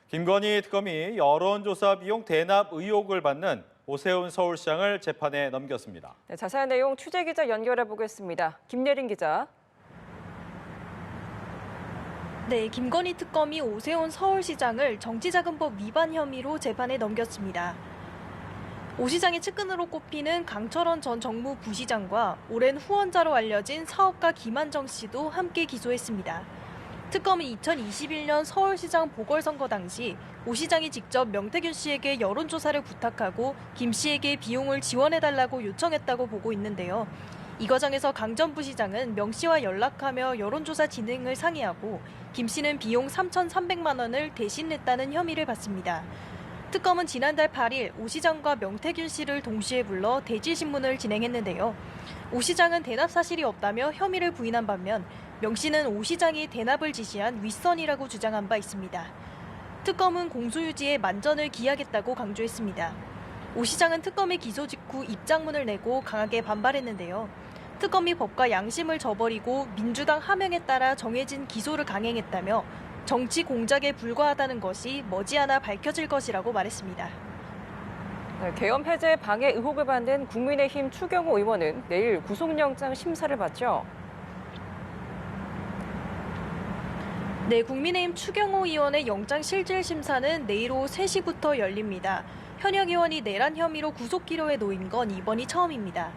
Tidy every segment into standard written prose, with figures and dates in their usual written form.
김건희 특검이 여론조사 비용 대납 의혹을 받는 오세훈 서울시장을 재판에 넘겼습니다. 네, 자세한 내용 취재기자 연결해 보겠습니다. 김예린 기자. 네, 김건희 특검이 오세훈 서울시장을 정치자금법 위반 혐의로 재판에 넘겼습니다. 오 시장의 측근으로 꼽히는 강철원 전 정무 부시장과 오랜 후원자로 알려진 사업가 김한정 씨도 함께 기소했습니다. 특검은 2021년 서울시장 보궐선거 당시 오 시장이 직접 명태균 씨에게 여론조사를 부탁하고 김 씨에게 비용을 지원해달라고 요청했다고 보고 있는데요. 이 과정에서 강 전 부시장은 명 씨와 연락하며 여론조사 진행을 상의하고 김 씨는 비용 3,300만 원을 대신 냈다는 혐의를 받습니다. 특검은 지난달 8일 오 시장과 명태균 씨를 동시에 불러 대질신문을 진행했는데요. 오 시장은 대납 사실이 없다며 혐의를 부인한 반면 명 씨는 오 시장이 대납을 지시한 윗선이라고 주장한 바 있습니다. 특검은 공소유지에 만전을 기하겠다고 강조했습니다. 오 시장은 특검의 기소 직후 입장문을 내고 강하게 반발했는데요. 특검이 법과 양심을 저버리고 민주당 하명에 따라 정해진 기소를 강행했다며 정치 공작에 불과하다는 것이 머지않아 밝혀질 것이라고 말했습니다. 네, 계엄 해제 방해 의혹을 받는 국민의힘 추경호 의원은 내일 구속영장 심사를 받죠. 네, 국민의힘 추경호 의원의 영장 실질 심사는 내일 오후 3시부터 열립니다. 현역 의원이 내란 혐의로 구속 기로에 놓인 건 이번이 처음입니다.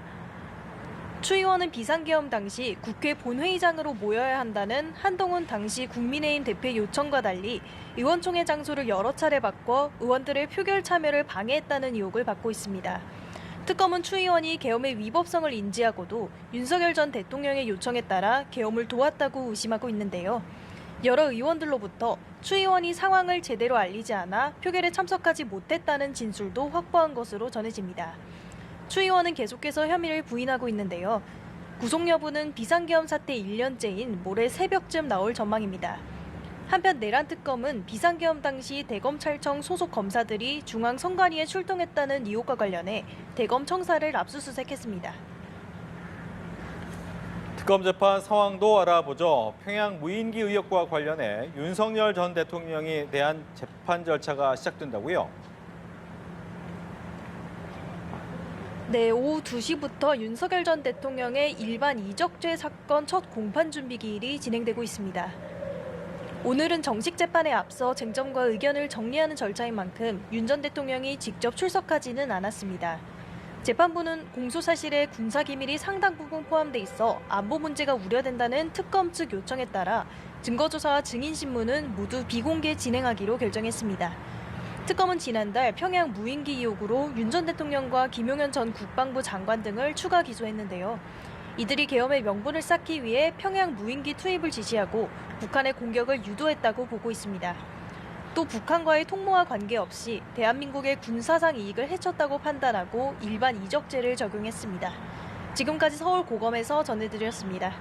추 의원은 비상계엄 당시 국회 본회의장으로 모여야 한다는 한동훈 당시 국민의힘 대표의 요청과 달리 의원총회 장소를 여러 차례 바꿔 의원들의 표결 참여를 방해했다는 의혹을 받고 있습니다. 특검은 추 의원이 계엄의 위법성을 인지하고도 윤석열 전 대통령의 요청에 따라 계엄을 도왔다고 의심하고 있는데요. 여러 의원들로부터 추 의원이 상황을 제대로 알리지 않아 표결에 참석하지 못했다는 진술도 확보한 것으로 전해집니다. 추 의원은 계속해서 혐의를 부인하고 있는데요. 구속 여부는 비상계엄 사태 1년째인 모레 새벽쯤 나올 전망입니다. 한편 내란 특검은 비상계엄 당시 대검찰청 소속 검사들이 중앙선관위에 출동했다는 의혹과 관련해 대검 청사를 압수수색했습니다. 특검 재판 상황도 알아보죠. 평양 무인기 의혹과 관련해 윤석열 전 대통령에 대한 재판 절차가 시작된다고요? 네, 오후 2시부터 윤석열 전 대통령의 일반 이적죄 사건 첫 공판 준비 기일이 진행되고 있습니다. 오늘은 정식 재판에 앞서 쟁점과 의견을 정리하는 절차인 만큼 윤 전 대통령이 직접 출석하지는 않았습니다. 재판부는 공소사실에 군사기밀이 상당 부분 포함돼 있어 안보 문제가 우려된다는 특검 측 요청에 따라 증거조사와 증인신문은 모두 비공개 진행하기로 결정했습니다. 특검은 지난달 평양 무인기 의혹으로 윤 전 대통령과 김용현 전 국방부 장관 등을 추가 기소했는데요. 이들이 계엄의 명분을 쌓기 위해 평양 무인기 투입을 지시하고 북한의 공격을 유도했다고 보고 있습니다. 또 북한과의 통모와 관계없이 대한민국의 군사상 이익을 해쳤다고 판단하고 일반 이적죄를 적용했습니다. 지금까지 서울 고검에서 전해드렸습니다.